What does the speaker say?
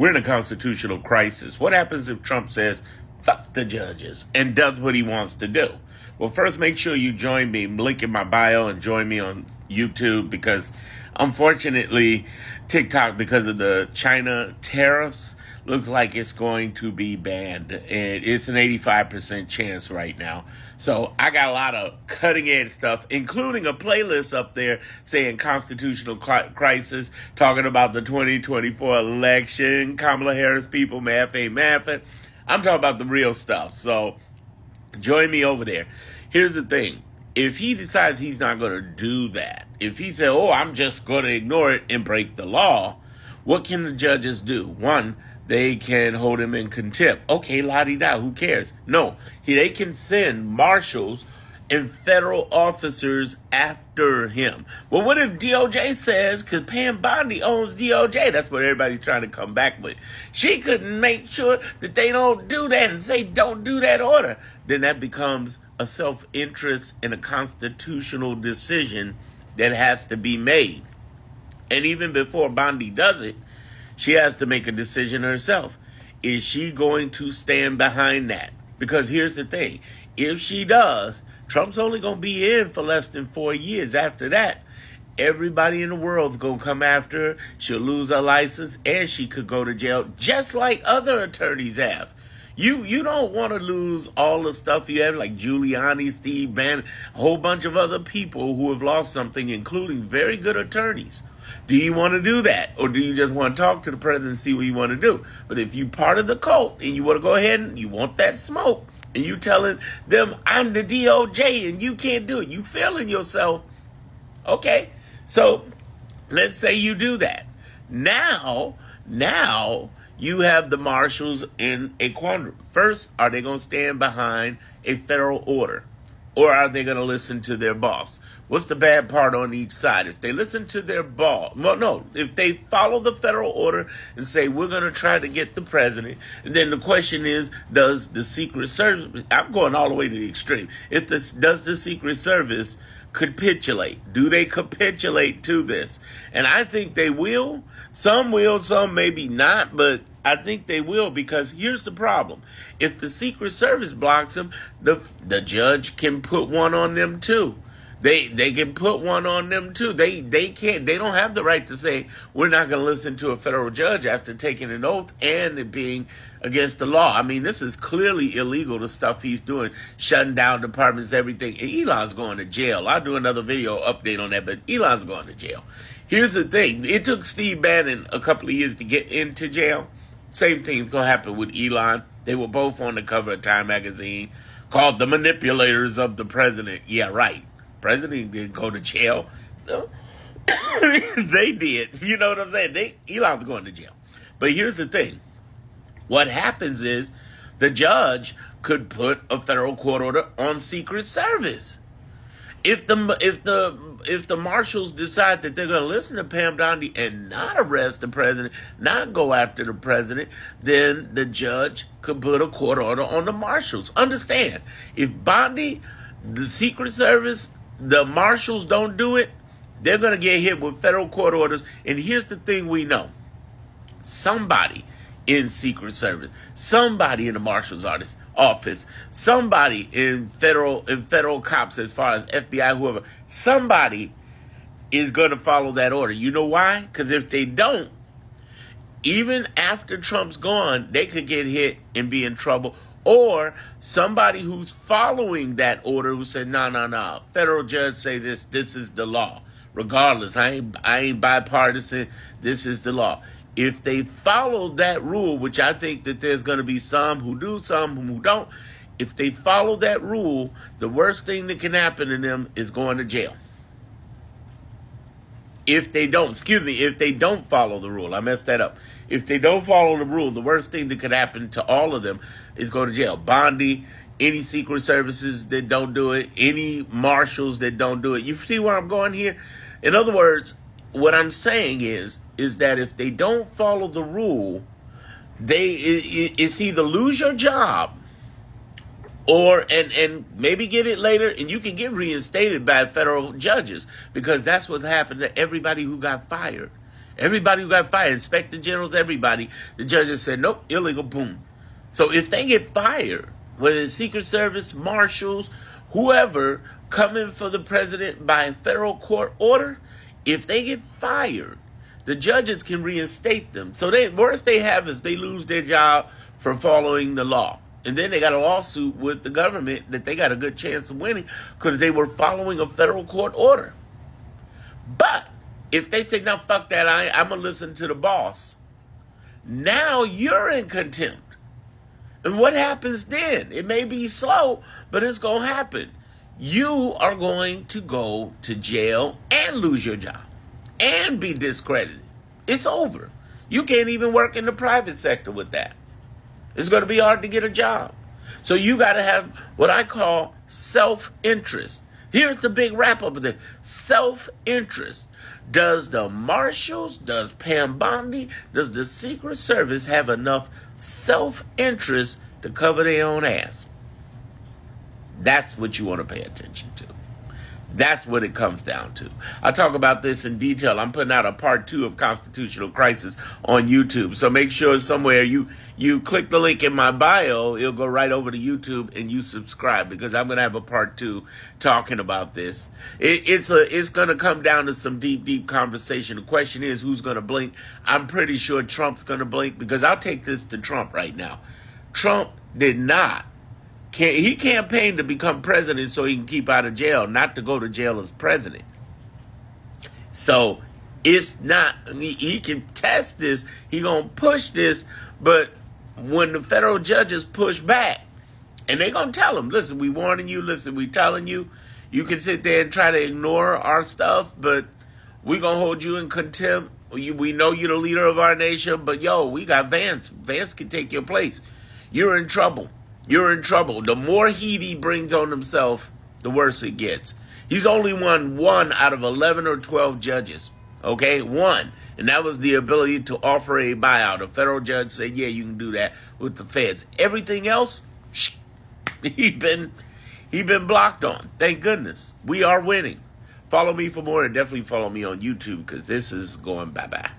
we're in a constitutional crisis. What happens if Trump says, fuck the judges, and does what he wants to do? Well, first, make sure you join me, link in my bio, and join me on YouTube, because unfortunately, TikTok, because of the China tariffs, looks like it's going to be banned. And it's an 85% chance right now. So I got a lot of cutting edge stuff, including a playlist up there saying constitutional crisis, talking about the 2024 election, Kamala Harris, people, math ain't mathing. I'm talking about the real stuff. So join me over there. Here's the thing. If he decides he's not going to do that, if he said, oh, I'm just going to ignore it and break the law, what can the judges do? One, they can hold him in contempt. Okay, la-di-da, who cares? No, they can send marshals and federal officers after him. Well, what if DOJ says, because Pam Bondi owns DOJ, that's what everybody's trying to come back with. She couldn't make sure that they don't do that and say, don't do that order. Then that becomes a self-interest and a constitutional decision that has to be made. And even before Bondi does it, she has to make a decision herself. Is she going to stand behind that? Because here's the thing. If she does, Trump's only going to be in for less than 4 years. After that, everybody in the world's going to come after her. She'll lose her license, and she could go to jail, just like other attorneys have. You don't want to lose all the stuff you have, like Giuliani, Steve Bannon, a whole bunch of other people who have lost something, including very good attorneys. Do you want to do that? Or do you just want to talk to the president and see what you want to do? But if you're part of the cult and you want to go ahead and you want that smoke, and you telling them, I'm the DOJ and you can't do it, you feeling yourself. Okay, so let's say you do that. Now you have the marshals in a quandrum. First, are they going to stand behind a federal order? Or are they going to listen to their boss? What's the bad part on each side? If they listen to their boss, well, no, if they follow the federal order and say, we're going to try to get the president, and then the question is, does the Secret Service, I'm going all the way to the extreme, does the Secret Service capitulate? Do they capitulate to this? And I think they will. Some will, some maybe not, but I think they will, because here's the problem. If the Secret Service blocks them, the judge can put one on them too. They can put one on them too. They don't have the right to say, we're not going to listen to a federal judge after taking an oath and it being against the law. I mean, this is clearly illegal, the stuff he's doing, shutting down departments, everything. And Elon's going to jail. I'll do another video update on that, but Elon's going to jail. Here's the thing. It took Steve Bannon a couple of years to get into jail. Same thing's going to happen with Elon. They were both on the cover of Time magazine, called the manipulators of the president. Yeah, right. President didn't go to jail. No. They did. You know what I'm saying? Elon's going to jail. But here's the thing. What happens is the judge could put a federal court order on Secret Service. If the marshals decide that they're going to listen to Pam Bondi and not arrest the president, not go after the president, then the judge could put a court order on the marshals. Understand, if Bondi, the Secret Service, the marshals don't do it, they're going to get hit with federal court orders. And here's the thing we know. Somebody in Secret Service, somebody in the marshal's office, somebody in federal cops, as far as FBI, whoever, somebody is going to follow that order. You know why? Because if they don't, even after Trump's gone, they could get hit and be in trouble. Or somebody who's following that order who said, no, federal judge say this is the law. Regardless, I ain't bipartisan, this is the law. If they follow that rule, which I think that there's going to be some who do, some who don't, if they follow that rule, the worst thing that can happen to them is going to jail. If they don't follow the rule, I messed that up. If they don't follow the rule, the worst thing that could happen to all of them is go to jail. Bondi, any Secret Services that don't do it, any marshals that don't do it. You see where I'm going here? In other words, what I'm saying is that if they don't follow the rule, it's either lose your job or and maybe get it later, and you can get reinstated by federal judges, because that's what happened to everybody who got fired. Everybody who got fired, inspector generals, everybody, the judges said, nope, illegal, boom. So if they get fired, whether it's Secret Service, marshals, whoever coming for the president by federal court order, if they get fired, the judges can reinstate them. So the worst they have is they lose their job for following the law. And then they got a lawsuit with the government that they got a good chance of winning because they were following a federal court order. But if they say, no, fuck that, I'm going to listen to the boss, now you're in contempt. And what happens then? It may be slow, but it's going to happen. You are going to go to jail and lose your job and be discredited. It's over. You can't even work in the private sector with that. It's going to be hard to get a job. So you got to have what I call self-interest. Here's the big wrap-up of this. Self-interest. Does the marshals, does Pam Bondi, does the Secret Service have enough self-interest to cover their own ass? That's what you want to pay attention to. That's what it comes down to. I talk about this in detail. I'm putting out a part 2 of Constitutional Crisis on YouTube. So make sure somewhere you click the link in my bio, it'll go right over to YouTube and you subscribe because I'm going to have a part 2 talking about this. It's going to come down to some deep conversation. The question is, who's going to blink? I'm pretty sure Trump's going to blink because I'll take this to Trump right now. Trump did not. He campaigned to become president so he can keep out of jail, not to go to jail as president. So it's not, he can test this, he gonna push this, but when the federal judges push back, and they gonna tell him, listen, we warning you, listen, we telling you, you can sit there and try to ignore our stuff, but we gonna hold you in contempt. We know you're the leader of our nation, but yo, we got Vance. Vance can take your place. You're in trouble. You're in trouble. The more heat he brings on himself, the worse it gets. He's only won 1 out of 11 or 12 judges. Okay? 1. And that was the ability to offer a buyout. A federal judge said, yeah, you can do that with the feds. Everything else, he been blocked on. Thank goodness. We are winning. Follow me for more and definitely follow me on YouTube because this is going bye-bye.